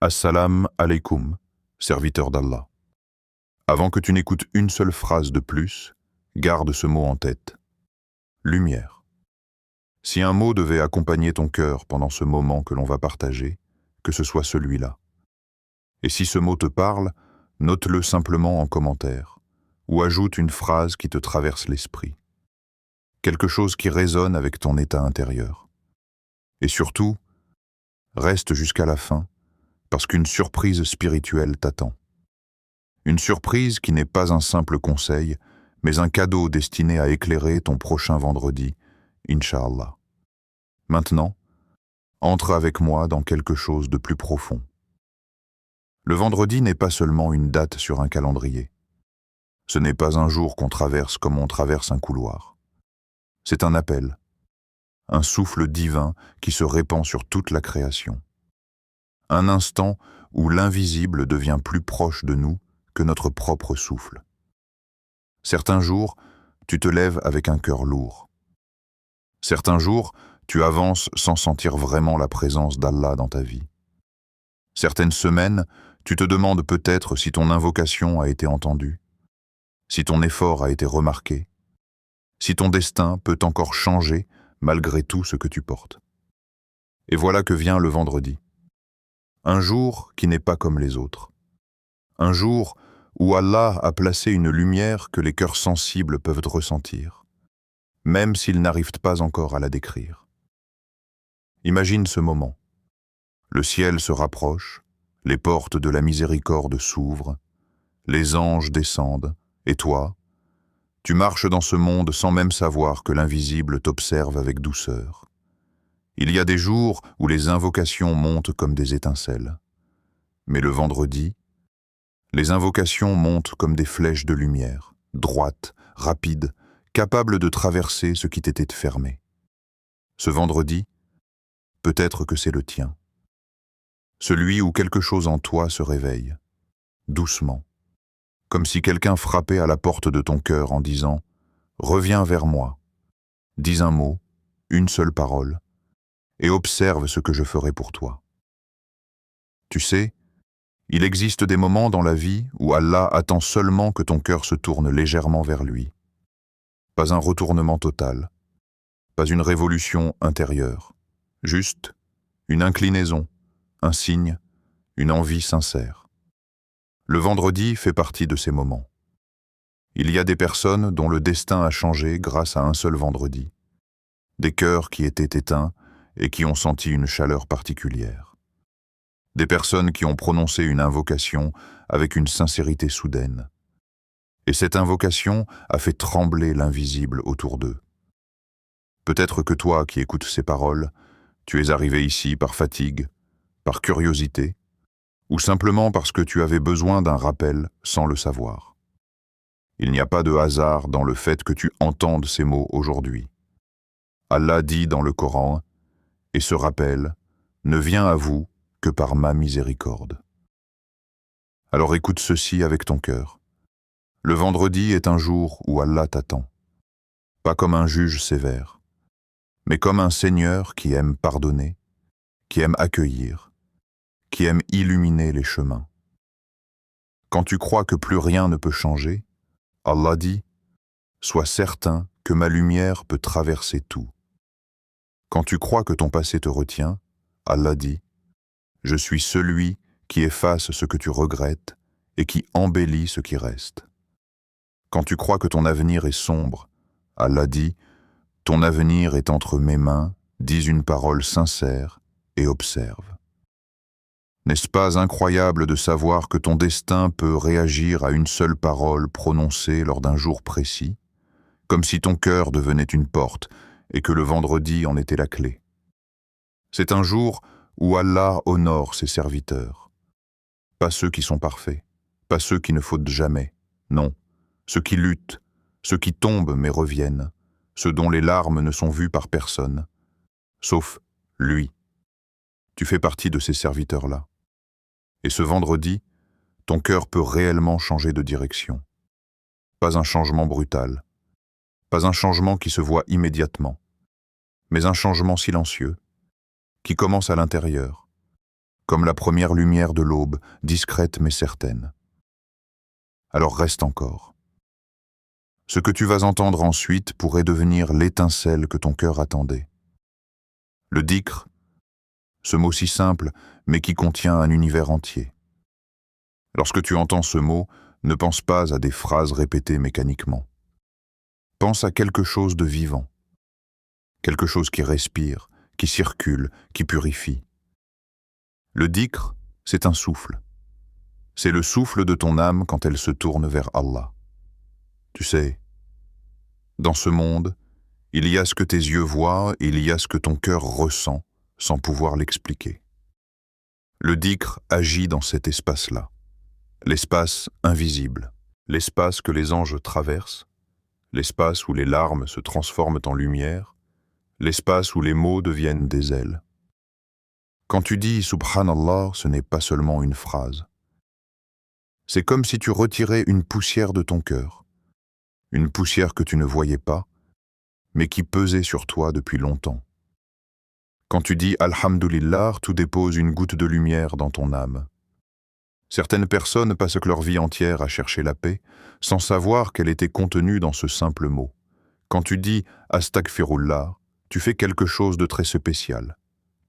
Assalam alaikum, serviteur d'Allah. Avant que tu n'écoutes une seule phrase de plus, garde ce mot en tête. Lumière. Si un mot devait accompagner ton cœur pendant ce moment que l'on va partager, que ce soit celui-là. Et si ce mot te parle, note-le simplement en commentaire, ou ajoute une phrase qui te traverse l'esprit. Quelque chose qui résonne avec ton état intérieur. Et surtout, reste jusqu'à la fin, parce qu'une surprise spirituelle t'attend. Une surprise qui n'est pas un simple conseil, mais un cadeau destiné à éclairer ton prochain vendredi, Inch'Allah. Maintenant, entre avec moi dans quelque chose de plus profond. Le vendredi n'est pas seulement une date sur un calendrier. Ce n'est pas un jour qu'on traverse comme on traverse un couloir. C'est un appel, un souffle divin qui se répand sur toute la création. Un instant où l'invisible devient plus proche de nous que notre propre souffle. Certains jours, tu te lèves avec un cœur lourd. Certains jours, tu avances sans sentir vraiment la présence d'Allah dans ta vie. Certaines semaines, tu te demandes peut-être si ton invocation a été entendue, si ton effort a été remarqué, si ton destin peut encore changer malgré tout ce que tu portes. Et voilà que vient le vendredi. Un jour qui n'est pas comme les autres. Un jour où Allah a placé une lumière que les cœurs sensibles peuvent ressentir, même s'ils n'arrivent pas encore à la décrire. Imagine ce moment. Le ciel se rapproche, les portes de la miséricorde s'ouvrent, les anges descendent, et toi, tu marches dans ce monde sans même savoir que l'invisible t'observe avec douceur. Il y a des jours où les invocations montent comme des étincelles. Mais le vendredi, les invocations montent comme des flèches de lumière, droites, rapides, capables de traverser ce qui t'était fermé. Ce vendredi, peut-être que c'est le tien. Celui où quelque chose en toi se réveille, doucement, comme si quelqu'un frappait à la porte de ton cœur en disant « Reviens vers moi, dis un mot, une seule parole, et observe ce que je ferai pour toi. » Tu sais, il existe des moments dans la vie où Allah attend seulement que ton cœur se tourne légèrement vers lui. Pas un retournement total, pas une révolution intérieure, juste une inclinaison, un signe, une envie sincère. Le vendredi fait partie de ces moments. Il y a des personnes dont le destin a changé grâce à un seul vendredi, des cœurs qui étaient éteints et qui ont senti une chaleur particulière. Des personnes qui ont prononcé une invocation avec une sincérité soudaine. Et cette invocation a fait trembler l'invisible autour d'eux. Peut-être que toi qui écoutes ces paroles, tu es arrivé ici par fatigue, par curiosité, ou simplement parce que tu avais besoin d'un rappel sans le savoir. Il n'y a pas de hasard dans le fait que tu entendes ces mots aujourd'hui. Allah dit dans le Coran, et ce rappel ne vient à vous que par ma miséricorde. Alors écoute ceci avec ton cœur. Le vendredi est un jour où Allah t'attend, pas comme un juge sévère, mais comme un Seigneur qui aime pardonner, qui aime accueillir, qui aime illuminer les chemins. Quand tu crois que plus rien ne peut changer, Allah dit « Sois certain que ma lumière peut traverser tout. » Quand tu crois que ton passé te retient, Allah dit « Je suis celui qui efface ce que tu regrettes et qui embellit ce qui reste. » Quand tu crois que ton avenir est sombre, Allah dit « Ton avenir est entre mes mains, dis une parole sincère et observe. » N'est-ce pas incroyable de savoir que ton destin peut réagir à une seule parole prononcée lors d'un jour précis, comme si ton cœur devenait une porte et que le vendredi en était la clé? C'est un jour où Allah honore ses serviteurs. Pas ceux qui sont parfaits, pas ceux qui ne fautent jamais, non, ceux qui luttent, ceux qui tombent mais reviennent, ceux dont les larmes ne sont vues par personne, sauf lui. Tu fais partie de ces serviteurs-là. Et ce vendredi, ton cœur peut réellement changer de direction. Pas un changement brutal, pas un changement qui se voit immédiatement, mais un changement silencieux, qui commence à l'intérieur, comme la première lumière de l'aube, discrète mais certaine. Alors reste encore. Ce que tu vas entendre ensuite pourrait devenir l'étincelle que ton cœur attendait. Le dhikr, ce mot si simple, mais qui contient un univers entier. Lorsque tu entends ce mot, ne pense pas à des phrases répétées mécaniquement. Pense à quelque chose de vivant, quelque chose qui respire, qui circule, qui purifie. Le dhikr, c'est un souffle. C'est le souffle de ton âme quand elle se tourne vers Allah. Tu sais, dans ce monde, il y a ce que tes yeux voient, il y a ce que ton cœur ressent, sans pouvoir l'expliquer. Le dhikr agit dans cet espace-là, l'espace invisible, l'espace que les anges traversent, l'espace où les larmes se transforment en lumière, l'espace où les mots deviennent des ailes. Quand tu dis « Subhanallah », ce n'est pas seulement une phrase. C'est comme si tu retirais une poussière de ton cœur, une poussière que tu ne voyais pas, mais qui pesait sur toi depuis longtemps. Quand tu dis « Alhamdulillah », tout dépose une goutte de lumière dans ton âme. Certaines personnes passent leur vie entière à chercher la paix, sans savoir qu'elle était contenue dans ce simple mot. Quand tu dis « Astaghfirullah », tu fais quelque chose de très spécial.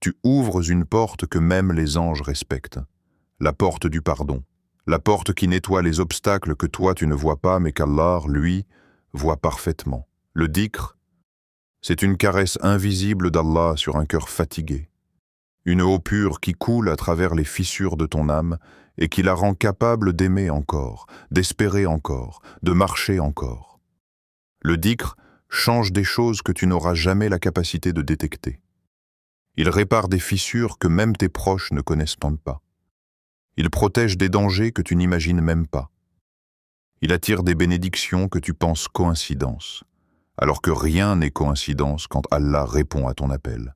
Tu ouvres une porte que même les anges respectent, la porte du pardon, la porte qui nettoie les obstacles que toi tu ne vois pas mais qu'Allah, lui, voit parfaitement. Le dhikr, c'est une caresse invisible d'Allah sur un cœur fatigué, une eau pure qui coule à travers les fissures de ton âme et qui la rend capable d'aimer encore, d'espérer encore, de marcher encore. Le dhikr change des choses que tu n'auras jamais la capacité de détecter. Il répare des fissures que même tes proches ne connaissent pas. Il protège des dangers que tu n'imagines même pas. Il attire des bénédictions que tu penses coïncidence, alors que rien n'est coïncidence quand Allah répond à ton appel.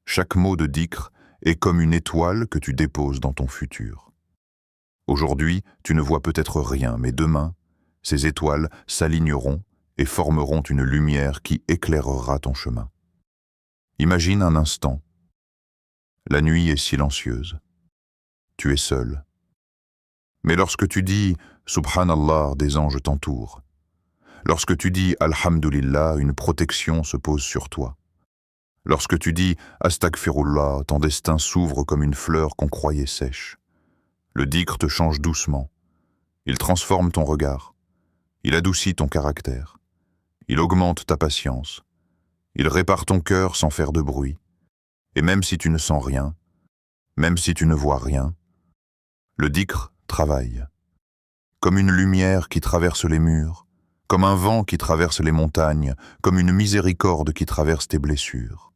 Chaque mot de dhikr est comme une étoile que tu déposes dans ton futur. Aujourd'hui, tu ne vois peut-être rien, mais demain, ces étoiles s'aligneront et formeront une lumière qui éclairera ton chemin. Imagine un instant. La nuit est silencieuse. Tu es seul. Mais lorsque tu dis « Subhanallah », des anges t'entourent. Lorsque tu dis « Alhamdulillah », une protection se pose sur toi. Lorsque tu dis « Astaghfirullah », ton destin s'ouvre comme une fleur qu'on croyait sèche. Le dhikr te change doucement. Il transforme ton regard. Il adoucit ton caractère. Il augmente ta patience. Il répare ton cœur sans faire de bruit. Et même si tu ne sens rien, même si tu ne vois rien, le dhikr travaille. Comme une lumière qui traverse les murs, comme un vent qui traverse les montagnes, comme une miséricorde qui traverse tes blessures.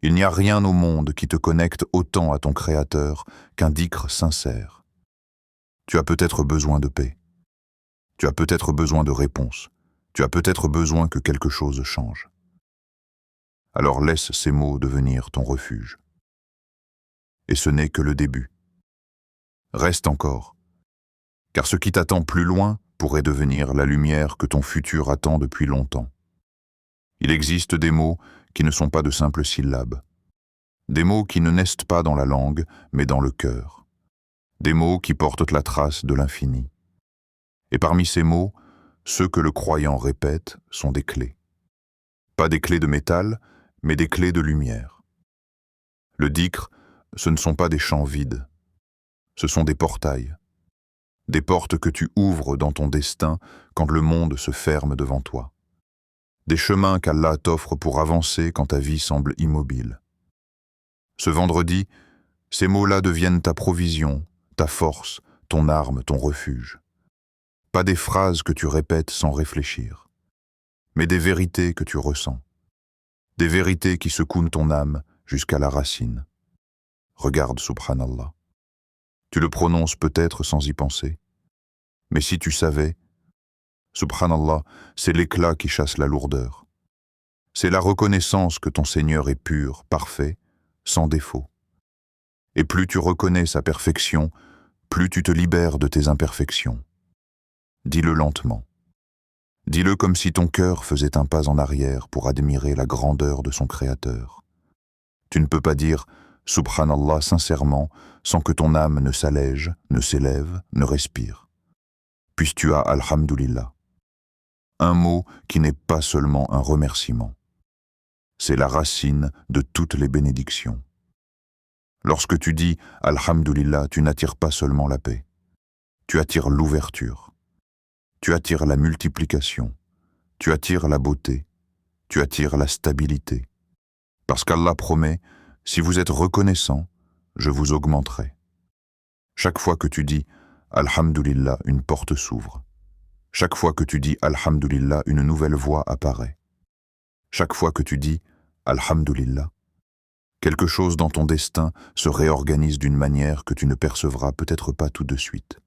Il n'y a rien au monde qui te connecte autant à ton Créateur qu'un dhikr sincère. Tu as peut-être besoin de paix. Tu as peut-être besoin de réponses. Tu as peut-être besoin que quelque chose change. Alors laisse ces mots devenir ton refuge. Et ce n'est que le début. Reste encore, car ce qui t'attend plus loin pourrait devenir la lumière que ton futur attend depuis longtemps. Il existe des mots qui ne sont pas de simples syllabes, des mots qui ne naissent pas dans la langue, mais dans le cœur, des mots qui portent la trace de l'infini. Et parmi ces mots, ceux que le croyant répète sont des clés. Pas des clés de métal, mais des clés de lumière. Le dhikr, ce ne sont pas des champs vides. Ce sont des portails, des portes que tu ouvres dans ton destin quand le monde se ferme devant toi. Des chemins qu'Allah t'offre pour avancer quand ta vie semble immobile. Ce vendredi, ces mots-là deviennent ta provision, ta force, ton arme, ton refuge. Pas des phrases que tu répètes sans réfléchir, mais des vérités que tu ressens. Des vérités qui secouent ton âme jusqu'à la racine. Regarde, Subhanallah. Tu le prononces peut-être sans y penser. Mais si tu savais, Subhanallah, c'est l'éclat qui chasse la lourdeur. C'est la reconnaissance que ton Seigneur est pur, parfait, sans défaut. Et plus tu reconnais sa perfection, plus tu te libères de tes imperfections. Dis-le lentement. Dis-le comme si ton cœur faisait un pas en arrière pour admirer la grandeur de son Créateur. Tu ne peux pas dire Subhanallah sincèrement, sans que ton âme ne s'allège, ne s'élève, ne respire. Puis tu as Alhamdulillah. Un mot qui n'est pas seulement un remerciement. C'est la racine de toutes les bénédictions. Lorsque tu dis Alhamdulillah, tu n'attires pas seulement la paix. Tu attires l'ouverture. Tu attires la multiplication. Tu attires la beauté. Tu attires la stabilité. Parce qu'Allah promet, si vous êtes reconnaissant, je vous augmenterai. Chaque fois que tu dis Alhamdulillah, une porte s'ouvre. Chaque fois que tu dis Alhamdulillah, une nouvelle voie apparaît. Chaque fois que tu dis Alhamdulillah, quelque chose dans ton destin se réorganise d'une manière que tu ne percevras peut-être pas tout de suite.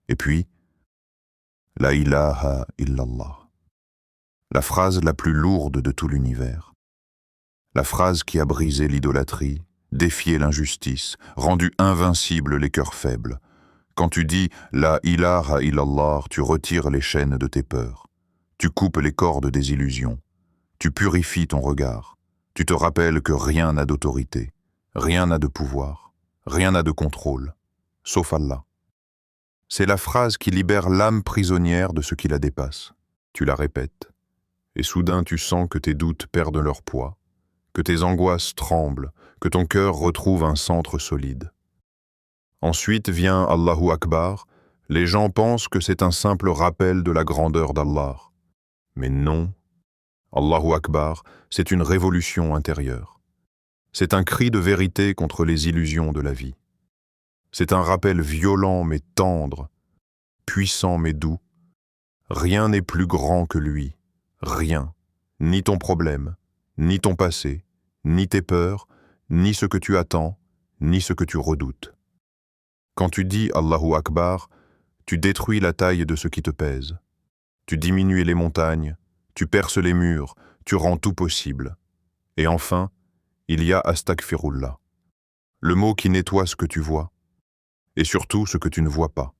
Et puis, la ilaha illallah, la phrase la plus lourde de tout l'univers, la phrase qui a brisé l'idolâtrie, défié l'injustice, rendu invincibles les cœurs faibles. Quand tu dis la ilaha illallah, tu retires les chaînes de tes peurs, tu coupes les cordes des illusions, tu purifies ton regard, tu te rappelles que rien n'a d'autorité, rien n'a de pouvoir, rien n'a de contrôle, sauf Allah. C'est la phrase qui libère l'âme prisonnière de ce qui la dépasse. Tu la répètes, et soudain tu sens que tes doutes perdent leur poids, que tes angoisses tremblent, que ton cœur retrouve un centre solide. Ensuite vient Allahu Akbar. Les gens pensent que c'est un simple rappel de la grandeur d'Allah. Mais non. Allahu Akbar, c'est une révolution intérieure. C'est un cri de vérité contre les illusions de la vie. C'est un rappel violent mais tendre, puissant mais doux. Rien n'est plus grand que lui. Rien. Ni ton problème, ni ton passé, ni tes peurs, ni ce que tu attends, ni ce que tu redoutes. Quand tu dis Allahu Akbar, tu détruis la taille de ce qui te pèse. Tu diminues les montagnes, tu perces les murs, tu rends tout possible. Et enfin, il y a Astaghfirullah, le mot qui nettoie ce que tu vois, et surtout ce que tu ne vois pas.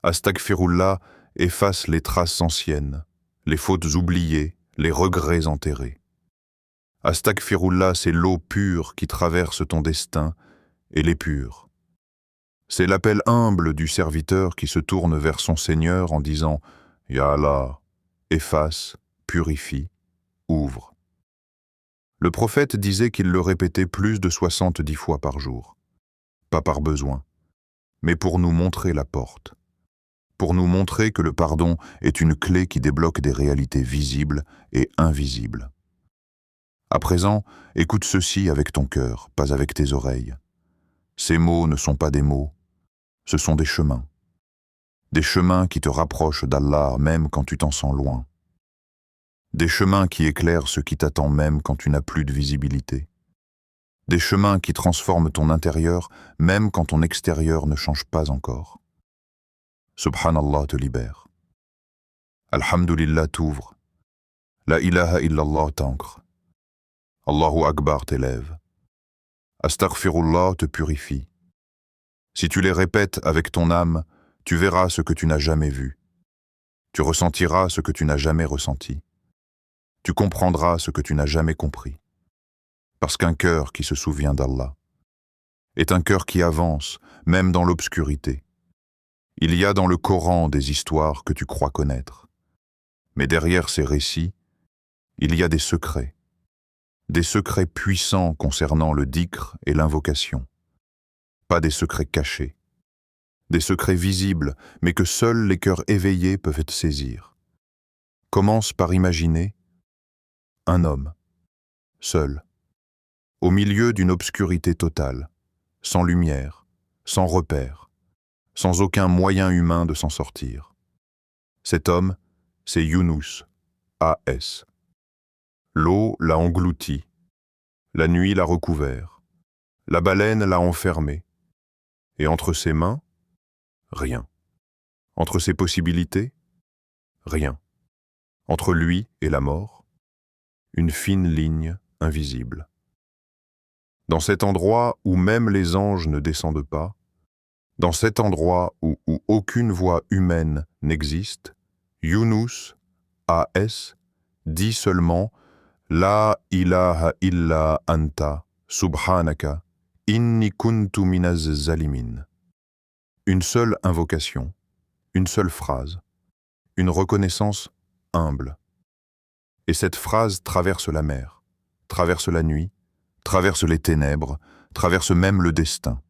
Astaghfirullah efface les traces anciennes, les fautes oubliées, les regrets enterrés. Astaghfirullah, c'est l'eau pure qui traverse ton destin et l'épure. C'est l'appel humble du serviteur qui se tourne vers son Seigneur en disant « Ya Allah, efface, purifie, ouvre ». Le prophète disait qu'il le répétait plus de 70 fois par jour. Pas par besoin, mais pour nous montrer la porte. Pour nous montrer que le pardon est une clé qui débloque des réalités visibles et invisibles. À présent, écoute ceci avec ton cœur, pas avec tes oreilles. Ces mots ne sont pas des mots, ce sont des chemins. Des chemins qui te rapprochent d'Allah même quand tu t'en sens loin. Des chemins qui éclairent ce qui t'attend même quand tu n'as plus de visibilité. Des chemins qui transforment ton intérieur même quand ton extérieur ne change pas encore. Subhanallah te libère. Alhamdulillah t'ouvre. La ilaha illallah t'ancre. Allahu Akbar t'élève. Astaghfirullah te purifie. Si tu les répètes avec ton âme, tu verras ce que tu n'as jamais vu. Tu ressentiras ce que tu n'as jamais ressenti. Tu comprendras ce que tu n'as jamais compris. Parce qu'un cœur qui se souvient d'Allah est un cœur qui avance, même dans l'obscurité. Il y a dans le Coran des histoires que tu crois connaître. Mais derrière ces récits, il y a des secrets puissants concernant le dhikr et l'invocation. Pas des secrets cachés, des secrets visibles, mais que seuls les cœurs éveillés peuvent saisir. Commence par imaginer un homme, seul, au milieu d'une obscurité totale, sans lumière, sans repère, sans aucun moyen humain de s'en sortir. Cet homme, c'est Younous, A.S. L'eau l'a englouti, la nuit l'a recouvert, la baleine l'a enfermé, et entre ses mains, rien. Entre ses possibilités, rien. Entre lui et la mort, une fine ligne invisible. Dans cet endroit où même les anges ne descendent pas, dans cet endroit où aucune voix humaine n'existe, Younous, A.S., dit seulement « La ilaha illa anta » Subhanaka, inni kuntu minaz zalimin. Une seule invocation, une seule phrase, une reconnaissance humble. Et cette phrase traverse la mer, traverse la nuit, traverse les ténèbres, traverse même le destin.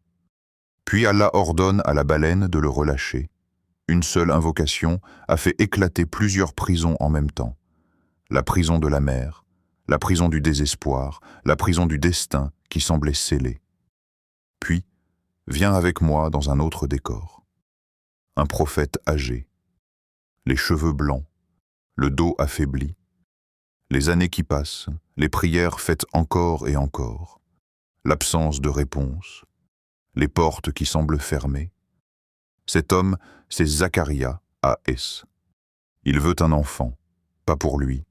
Puis Allah ordonne à la baleine de le relâcher. Une seule invocation a fait éclater plusieurs prisons en même temps. La prison de la mer, la prison du désespoir, la prison du destin qui semblait scellée. Puis, viens avec moi dans un autre décor. Un prophète âgé, les cheveux blancs, le dos affaibli, les années qui passent, les prières faites encore et encore, l'absence de réponse, les portes qui semblent fermées. Cet homme, c'est Zacharia, A.S. Il veut un enfant, pas pour lui,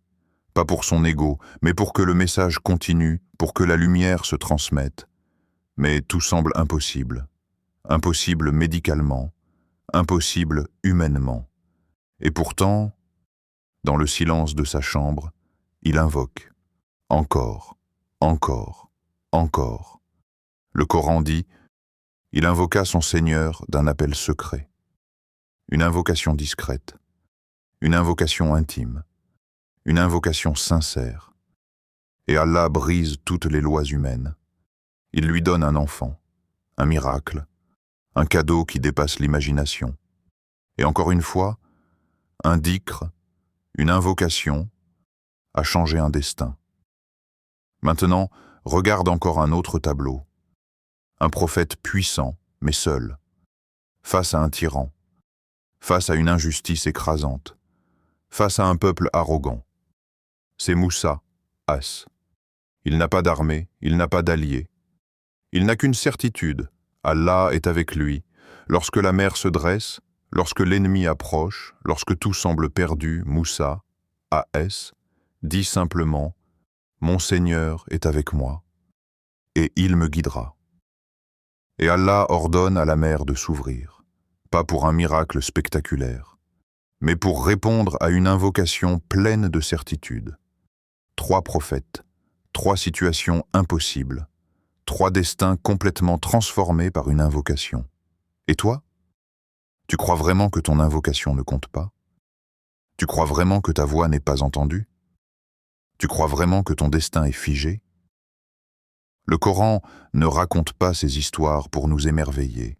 pas pour son ego, mais pour que le message continue, pour que la lumière se transmette. Mais tout semble impossible. Impossible médicalement, impossible humainement. Et pourtant, dans le silence de sa chambre, il invoque. Encore, encore, encore. Le Coran dit, il invoqua son Seigneur d'un appel secret. Une invocation discrète, une invocation intime, une invocation sincère. Et Allah brise toutes les lois humaines. Il lui donne un enfant, un miracle, un cadeau qui dépasse l'imagination. Et encore une fois, un dhikr, une invocation, a changé un destin. Maintenant, regarde encore un autre tableau. Un prophète puissant, mais seul, face à un tyran, face à une injustice écrasante, face à un peuple arrogant. C'est Moussa, As. Il n'a pas d'armée, il n'a pas d'alliés. Il n'a qu'une certitude, Allah est avec lui. Lorsque la mer se dresse, lorsque l'ennemi approche, lorsque tout semble perdu, Moussa, A.S., dit simplement « Mon Seigneur est avec moi, et il me guidera ». Et Allah ordonne à la mer de s'ouvrir, pas pour un miracle spectaculaire, mais pour répondre à une invocation pleine de certitude. 3 prophètes, 3 situations impossibles, 3 destins complètement transformés par une invocation. Et toi? Tu crois vraiment que ton invocation ne compte pas? Tu crois vraiment que ta voix n'est pas entendue? Tu crois vraiment que ton destin est figé? Le Coran ne raconte pas ces histoires pour nous émerveiller.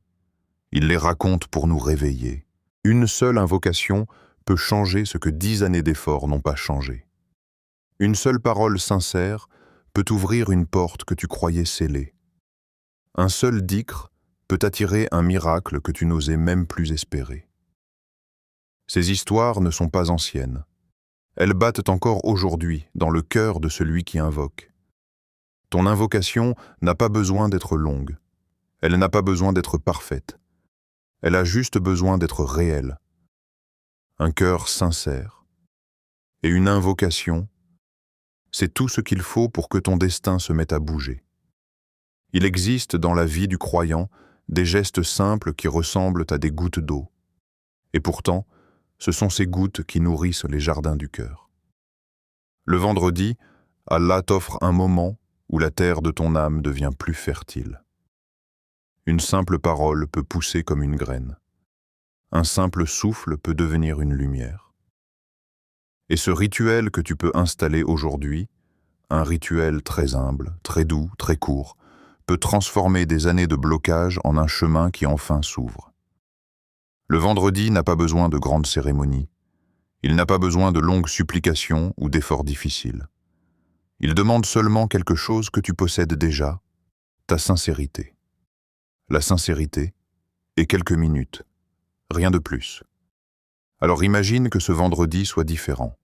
Il les raconte pour nous réveiller. Une seule invocation peut changer ce que 10 années d'efforts n'ont pas changé. Une seule parole sincère peut ouvrir une porte que tu croyais scellée. Un seul dhikr peut attirer un miracle que tu n'osais même plus espérer. Ces histoires ne sont pas anciennes. Elles battent encore aujourd'hui dans le cœur de celui qui invoque. Ton invocation n'a pas besoin d'être longue. Elle n'a pas besoin d'être parfaite. Elle a juste besoin d'être réelle. Un cœur sincère. Et une invocation, c'est tout ce qu'il faut pour que ton destin se mette à bouger. Il existe dans la vie du croyant des gestes simples qui ressemblent à des gouttes d'eau. Et pourtant, ce sont ces gouttes qui nourrissent les jardins du cœur. Le vendredi, Allah t'offre un moment où la terre de ton âme devient plus fertile. Une simple parole peut pousser comme une graine. Un simple souffle peut devenir une lumière. Et ce rituel que tu peux installer aujourd'hui, un rituel très humble, très doux, très court, peut transformer des années de blocage en un chemin qui enfin s'ouvre. Le vendredi n'a pas besoin de grandes cérémonies. Il n'a pas besoin de longues supplications ou d'efforts difficiles. Il demande seulement quelque chose que tu possèdes déjà, ta sincérité. La sincérité et quelques minutes, rien de plus. Alors imagine que ce vendredi soit différent.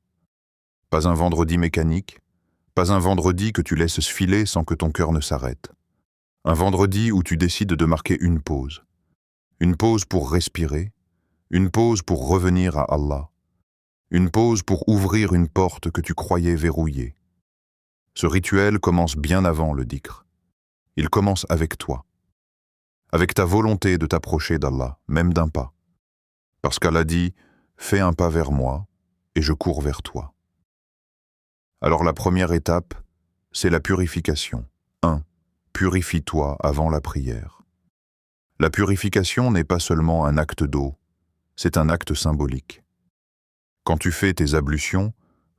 Pas un vendredi mécanique, pas un vendredi que tu laisses se filer sans que ton cœur ne s'arrête. Un vendredi où tu décides de marquer une pause. Une pause pour respirer, une pause pour revenir à Allah. Une pause pour ouvrir une porte que tu croyais verrouillée. Ce rituel commence bien avant le dhikr. Il commence avec toi. Avec ta volonté de t'approcher d'Allah, même d'un pas. Parce qu'Allah dit « Fais un pas vers moi et je cours vers toi ». Alors la première étape, c'est la purification. 1. Purifie-toi avant la prière. La purification n'est pas seulement un acte d'eau, c'est un acte symbolique. Quand tu fais tes ablutions,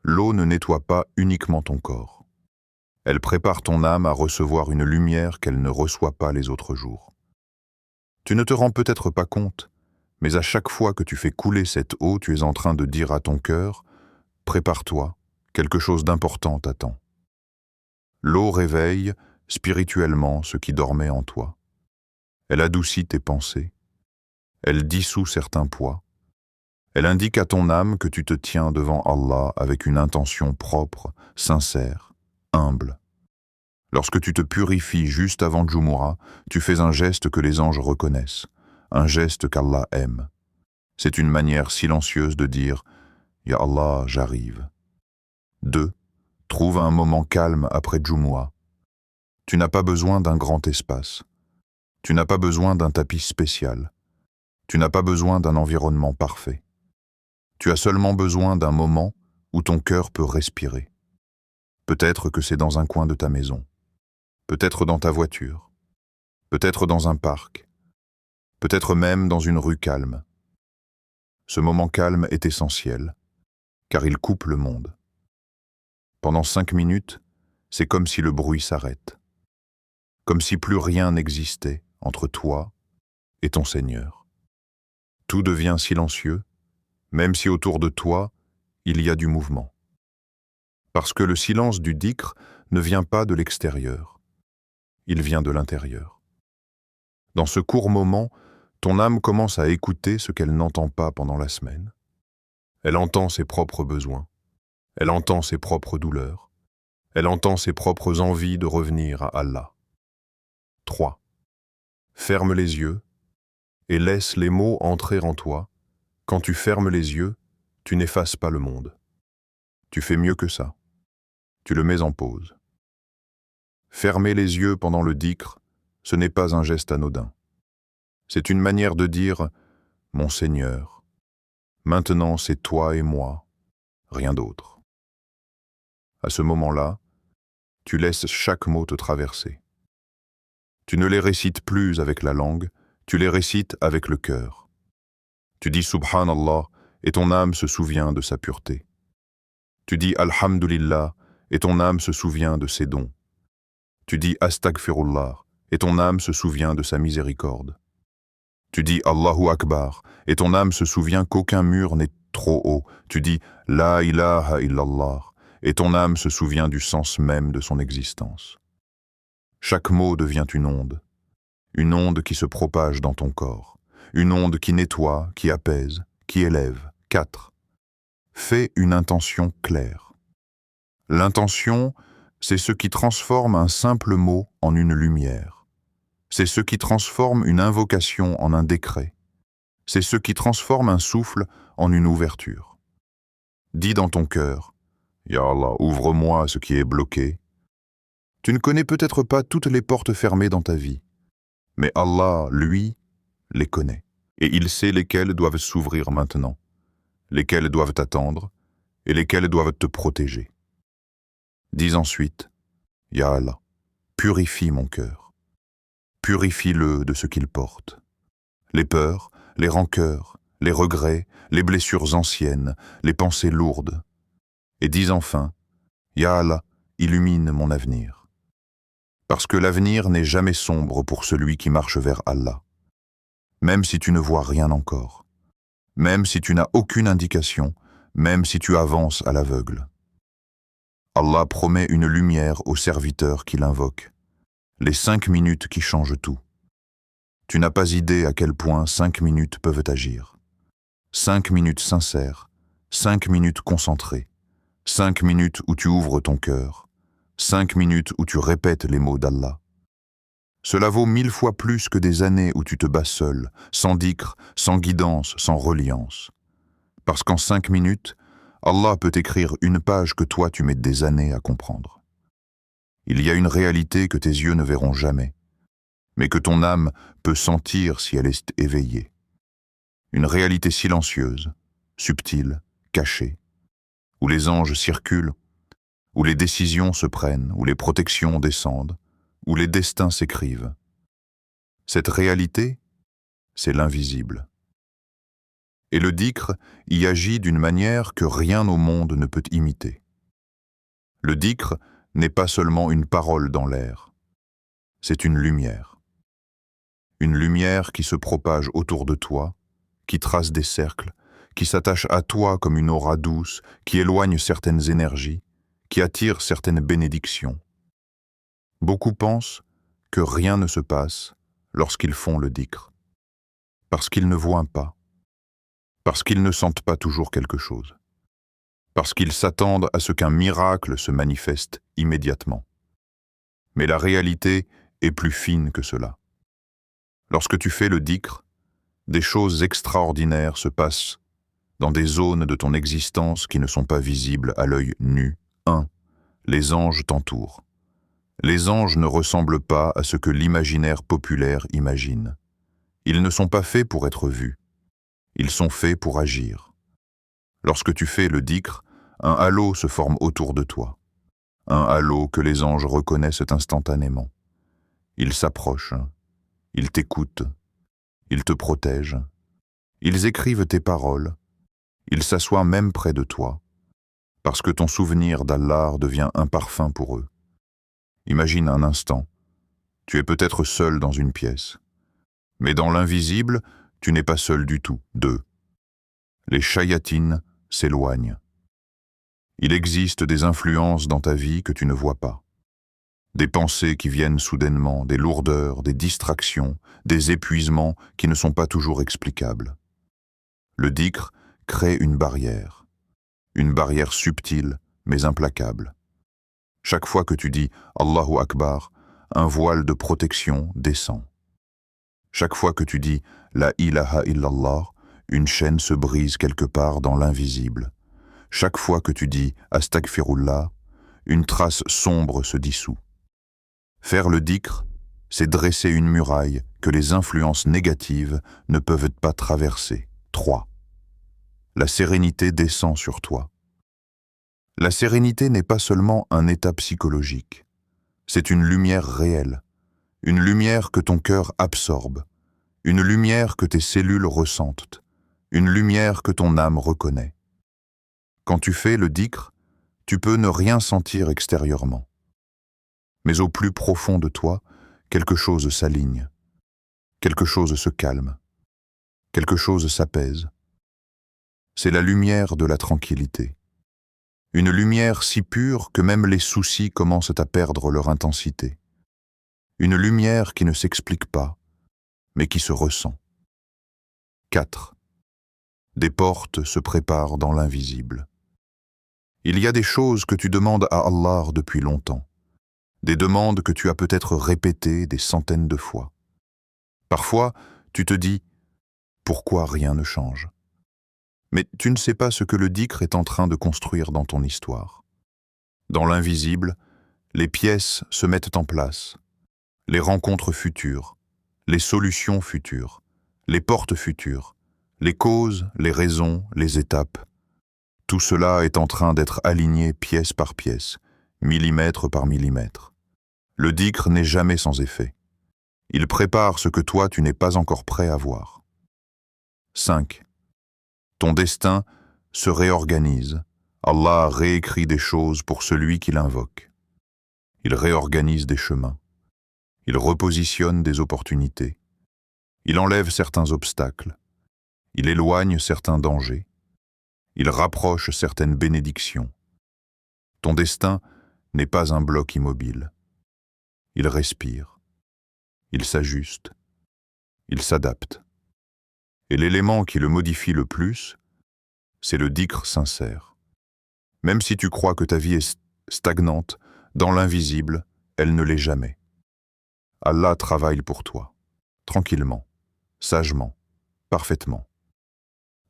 l'eau ne nettoie pas uniquement ton corps. Elle prépare ton âme à recevoir une lumière qu'elle ne reçoit pas les autres jours. Tu ne te rends peut-être pas compte, mais à chaque fois que tu fais couler cette eau, tu es en train de dire à ton cœur « Prépare-toi, quelque chose d'important t'attend ». L'eau réveille spirituellement ce qui dormait en toi. Elle adoucit tes pensées. Elle dissout certains poids. Elle indique à ton âme que tu te tiens devant Allah avec une intention propre, sincère, humble. Lorsque tu te purifies juste avant Jumu'ah, tu fais un geste que les anges reconnaissent, un geste qu'Allah aime. C'est une manière silencieuse de dire « Ya Allah, j'arrive ». 2. Trouve un moment calme après Jumu'ah. Tu n'as pas besoin d'un grand espace. Tu n'as pas besoin d'un tapis spécial. Tu n'as pas besoin d'un environnement parfait. Tu as seulement besoin d'un moment où ton cœur peut respirer. Peut-être que c'est dans un coin de ta maison. Peut-être dans ta voiture. Peut-être dans un parc. Peut-être même dans une rue calme. Ce moment calme est essentiel, car il coupe le monde. Pendant 5 minutes, c'est comme si le bruit s'arrête. Comme si plus rien n'existait entre toi et ton Seigneur. Tout devient silencieux, même si autour de toi, il y a du mouvement. Parce que le silence du dhikr ne vient pas de l'extérieur, il vient de l'intérieur. Dans ce court moment, ton âme commence à écouter ce qu'elle n'entend pas pendant la semaine. Elle entend ses propres besoins, elle entend ses propres douleurs, elle entend ses propres envies de revenir à Allah. 3. Ferme les yeux et laisse les mots entrer en toi. Quand tu fermes les yeux, tu n'effaces pas le monde. Tu fais mieux que ça. Tu le mets en pause. Fermer les yeux pendant le dhikr, ce n'est pas un geste anodin. C'est une manière de dire « Mon Seigneur, maintenant c'est toi et moi, rien d'autre ». À ce moment-là, tu laisses chaque mot te traverser. Tu ne les récites plus avec la langue, tu les récites avec le cœur. Tu dis « Subhanallah » et ton âme se souvient de sa pureté. Tu dis « Alhamdulillah » et ton âme se souvient de ses dons. Tu dis « Astaghfirullah » et ton âme se souvient de sa miséricorde. Tu dis « Allahu Akbar » et ton âme se souvient qu'aucun mur n'est trop haut. Tu dis « La ilaha illallah » et ton âme se souvient du sens même de son existence. Chaque mot devient une onde qui se propage dans ton corps, une onde qui nettoie, qui apaise, qui élève. 4. Fais une intention claire. L'intention, c'est ce qui transforme un simple mot en une lumière. C'est ce qui transforme une invocation en un décret. C'est ce qui transforme un souffle en une ouverture. Dis dans ton cœur, « Ya Allah, ouvre-moi ce qui est bloqué ». Tu ne connais peut-être pas toutes les portes fermées dans ta vie, mais Allah, lui, les connaît. Et il sait lesquelles doivent s'ouvrir maintenant, lesquelles doivent attendre et lesquelles doivent te protéger. Dis ensuite, « Ya Allah, purifie mon cœur. Purifie-le de ce qu'il porte. Les peurs, les rancœurs, les regrets, les blessures anciennes, les pensées lourdes. Et dis enfin, « Ya Allah, illumine mon avenir. » Parce que l'avenir n'est jamais sombre pour celui qui marche vers Allah. Même si tu ne vois rien encore, même si tu n'as aucune indication, même si tu avances à l'aveugle. Allah promet une lumière aux serviteurs qui l'invoquent, les 5 minutes qui changent tout. Tu n'as pas idée à quel point 5 minutes peuvent agir. 5 minutes sincères, 5 minutes concentrées, 5 minutes où tu ouvres ton cœur, 5 minutes où tu répètes les mots d'Allah. Cela vaut 1000 fois plus que des années où tu te bats seul, sans dhikr, sans guidance, sans reliance. Parce qu'en 5 minutes, Allah peut écrire une page que toi tu mets des années à comprendre. Il y a une réalité que tes yeux ne verront jamais, mais que ton âme peut sentir si elle est éveillée. Une réalité silencieuse, subtile, cachée, où les anges circulent, où les décisions se prennent, où les protections descendent, où les destins s'écrivent. Cette réalité, c'est l'invisible. Et le dhikr y agit d'une manière que rien au monde ne peut imiter. Le dhikr n'est pas seulement une parole dans l'air, c'est une lumière. Une lumière qui se propage autour de toi, qui trace des cercles, qui s'attache à toi comme une aura douce, qui éloigne certaines énergies, qui attire certaines bénédictions. Beaucoup pensent que rien ne se passe lorsqu'ils font le dhikr, parce qu'ils ne voient pas, parce qu'ils ne sentent pas toujours quelque chose, parce qu'ils s'attendent à ce qu'un miracle se manifeste immédiatement. Mais la réalité est plus fine que cela. Lorsque tu fais le dhikr, des choses extraordinaires se passent dans des zones de ton existence qui ne sont pas visibles à l'œil nu. 1. Les anges t'entourent. Les anges ne ressemblent pas à ce que l'imaginaire populaire imagine. Ils ne sont pas faits pour être vus. Ils sont faits pour agir. Lorsque tu fais le dhikr, un halo se forme autour de toi. Un halo que les anges reconnaissent instantanément. Ils s'approchent, ils t'écoutent, ils te protègent, ils écrivent tes paroles, ils s'assoient même près de toi, parce que ton souvenir d'Allah devient un parfum pour eux. Imagine un instant, tu es peut-être seul dans une pièce, mais dans l'invisible, tu n'es pas seul du tout. 2. Les shayatines s'éloignent. Il existe des influences dans ta vie que tu ne vois pas. Des pensées qui viennent soudainement, des lourdeurs, des distractions, des épuisements qui ne sont pas toujours explicables. Le dhikr crée une barrière subtile mais implacable. Chaque fois que tu dis « Allahu Akbar », un voile de protection descend. Chaque fois que tu dis « La ilaha illallah », une chaîne se brise quelque part dans l'invisible. Chaque fois que tu dis « Astaghfirullah », une trace sombre se dissout. Faire le dhikr, c'est dresser une muraille que les influences négatives ne peuvent pas traverser. 3. La sérénité descend sur toi. La sérénité n'est pas seulement un état psychologique. C'est une lumière réelle, une lumière que ton cœur absorbe, une lumière que tes cellules ressentent, une lumière que ton âme reconnaît. Quand tu fais le dhikr, tu peux ne rien sentir extérieurement. Mais au plus profond de toi, quelque chose s'aligne, quelque chose se calme, quelque chose s'apaise. C'est la lumière de la tranquillité. Une lumière si pure que même les soucis commencent à perdre leur intensité. Une lumière qui ne s'explique pas, mais qui se ressent. 4. Des portes se préparent dans l'invisible. Il y a des choses que tu demandes à Allah depuis longtemps. Des demandes que tu as peut-être répétées des centaines de fois. Parfois, tu te dis « Pourquoi rien ne change ?» Mais tu ne sais pas ce que le dhikr est en train de construire dans ton histoire. Dans l'invisible, les pièces se mettent en place. Les rencontres futures, les solutions futures, les portes futures, les causes, les raisons, les étapes. Tout cela est en train d'être aligné pièce par pièce, millimètre par millimètre. Le dhikr n'est jamais sans effet. Il prépare ce que toi tu n'es pas encore prêt à voir. 5. Ton destin se réorganise. Allah réécrit des choses pour celui qui l'invoque. Il réorganise des chemins. Il repositionne des opportunités. Il enlève certains obstacles. Il éloigne certains dangers. Il rapproche certaines bénédictions. Ton destin n'est pas un bloc immobile. Il respire. Il s'ajuste. Il s'adapte. Et l'élément qui le modifie le plus, c'est le dhikr sincère. Même si tu crois que ta vie est stagnante, dans l'invisible, elle ne l'est jamais. Allah travaille pour toi, tranquillement, sagement, parfaitement.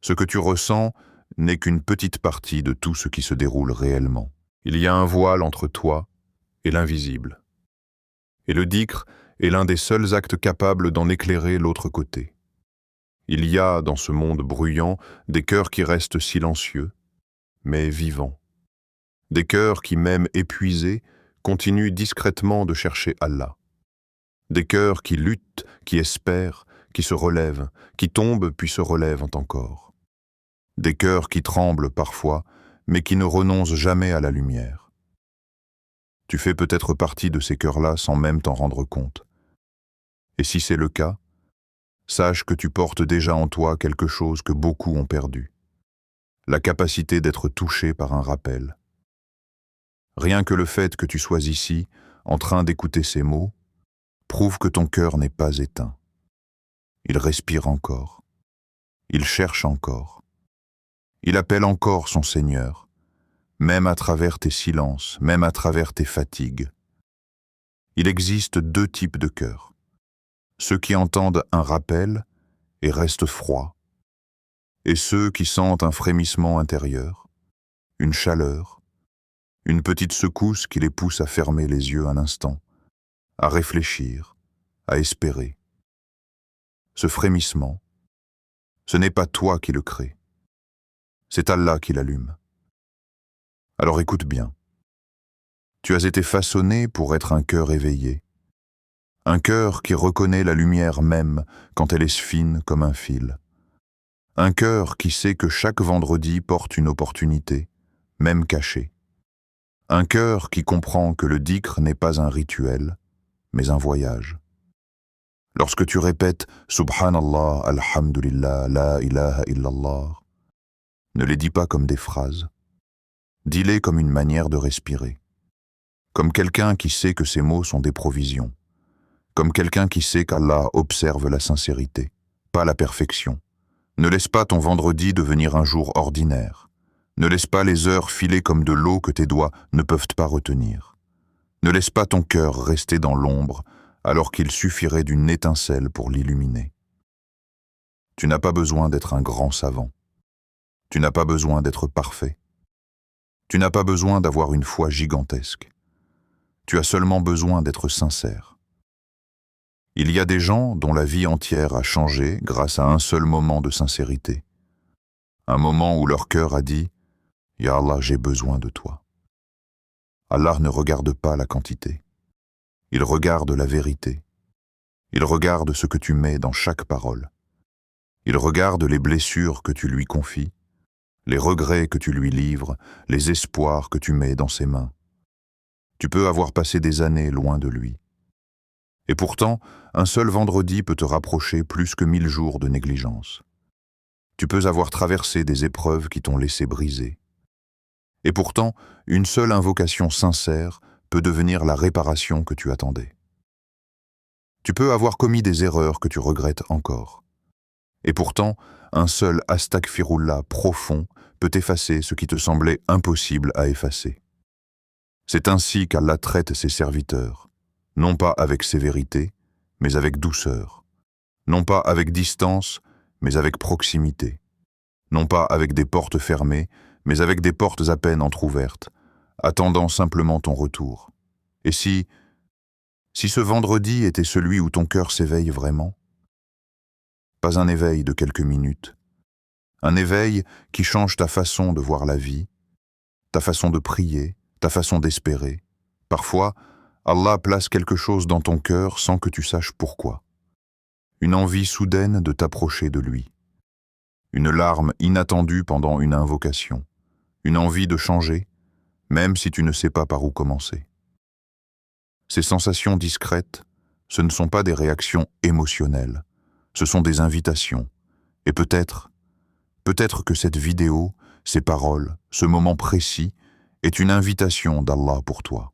Ce que tu ressens n'est qu'une petite partie de tout ce qui se déroule réellement. Il y a un voile entre toi et l'invisible. Et le dhikr est l'un des seuls actes capables d'en éclairer l'autre côté. Il y a, dans ce monde bruyant, des cœurs qui restent silencieux, mais vivants. Des cœurs qui, même épuisés, continuent discrètement de chercher Allah. Des cœurs qui luttent, qui espèrent, qui se relèvent, qui tombent puis se relèvent encore. Des cœurs qui tremblent parfois, mais qui ne renoncent jamais à la lumière. Tu fais peut-être partie de ces cœurs-là sans même t'en rendre compte. Et si c'est le cas, sache que tu portes déjà en toi quelque chose que beaucoup ont perdu. La capacité d'être touché par un rappel. Rien que le fait que tu sois ici, en train d'écouter ces mots, prouve que ton cœur n'est pas éteint. Il respire encore. Il cherche encore. Il appelle encore son Seigneur, même à travers tes silences, même à travers tes fatigues. Il existe deux types de cœurs. Ceux qui entendent un rappel et restent froids, et ceux qui sentent un frémissement intérieur, une chaleur, une petite secousse qui les pousse à fermer les yeux un instant, à réfléchir, à espérer. Ce frémissement, ce n'est pas toi qui le crée, c'est Allah qui l'allume. Alors écoute bien. Tu as été façonné pour être un cœur éveillé, un cœur qui reconnaît la lumière même quand elle est fine comme un fil, un cœur qui sait que chaque vendredi porte une opportunité, même cachée, un cœur qui comprend que le dhikr n'est pas un rituel, mais un voyage. Lorsque tu répètes « Subhanallah, Alhamdulillah, La ilaha illallah », ne les dis pas comme des phrases, dis-les comme une manière de respirer, comme quelqu'un qui sait que ces mots sont des provisions, comme quelqu'un qui sait qu'Allah observe la sincérité, pas la perfection. Ne laisse pas ton vendredi devenir un jour ordinaire. Ne laisse pas les heures filer comme de l'eau que tes doigts ne peuvent pas retenir. Ne laisse pas ton cœur rester dans l'ombre alors qu'il suffirait d'une étincelle pour l'illuminer. Tu n'as pas besoin d'être un grand savant. Tu n'as pas besoin d'être parfait. Tu n'as pas besoin d'avoir une foi gigantesque. Tu as seulement besoin d'être sincère. Il y a des gens dont la vie entière a changé grâce à un seul moment de sincérité. Un moment où leur cœur a dit « Ya Allah, j'ai besoin de toi ». Allah ne regarde pas la quantité. Il regarde la vérité. Il regarde ce que tu mets dans chaque parole. Il regarde les blessures que tu lui confies, les regrets que tu lui livres, les espoirs que tu mets dans ses mains. Tu peux avoir passé des années loin de lui. Et pourtant, un seul vendredi peut te rapprocher plus que 1000 jours de négligence. Tu peux avoir traversé des épreuves qui t'ont laissé briser. Et pourtant, une seule invocation sincère peut devenir la réparation que tu attendais. Tu peux avoir commis des erreurs que tu regrettes encore. Et pourtant, un seul astaghfirullah profond peut effacer ce qui te semblait impossible à effacer. C'est ainsi qu'Allah traite ses serviteurs, non pas avec sévérité, mais avec douceur, non pas avec distance, mais avec proximité, non pas avec des portes fermées, mais avec des portes à peine entr'ouvertes, attendant simplement ton retour. Et si ce vendredi était celui où ton cœur s'éveille vraiment? Pas un éveil de quelques minutes, un éveil qui change ta façon de voir la vie, ta façon de prier, ta façon d'espérer. Parfois, Allah place quelque chose dans ton cœur sans que tu saches pourquoi. Une envie soudaine de t'approcher de lui. Une larme inattendue pendant une invocation. Une envie de changer, même si tu ne sais pas par où commencer. Ces sensations discrètes, ce ne sont pas des réactions émotionnelles, ce sont des invitations. Et peut-être que cette vidéo, ces paroles, ce moment précis, est une invitation d'Allah pour toi.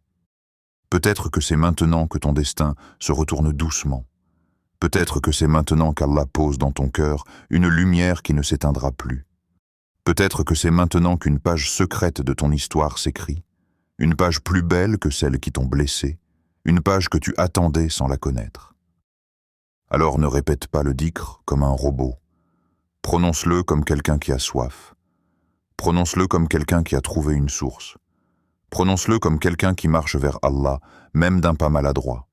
Peut-être que c'est maintenant que ton destin se retourne doucement. Peut-être que c'est maintenant qu'Allah pose dans ton cœur une lumière qui ne s'éteindra plus. Peut-être que c'est maintenant qu'une page secrète de ton histoire s'écrit, une page plus belle que celles qui t'ont blessé, une page que tu attendais sans la connaître. Alors ne répète pas le dhikr comme un robot. Prononce-le comme quelqu'un qui a soif. Prononce-le comme quelqu'un qui a trouvé une source. Prononce-le comme quelqu'un qui marche vers Allah, même d'un pas maladroit.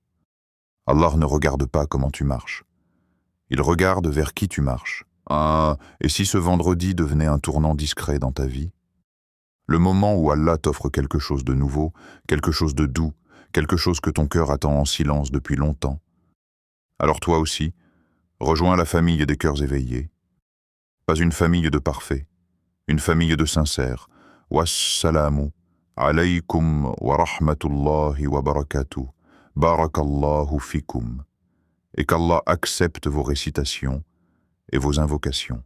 Allah ne regarde pas comment tu marches. Il regarde vers qui tu marches. Ah, et si ce vendredi devenait un tournant discret dans ta vie? Le moment où Allah t'offre quelque chose de nouveau, quelque chose de doux, quelque chose que ton cœur attend en silence depuis longtemps. Alors toi aussi, rejoins la famille des cœurs éveillés. Pas une famille de parfaits, une famille de sincères. Wassalamu alaykum wa rahmatullahi wa barakatuh. Barakallahu fikum. Et qu'Allah accepte vos récitations et vos invocations.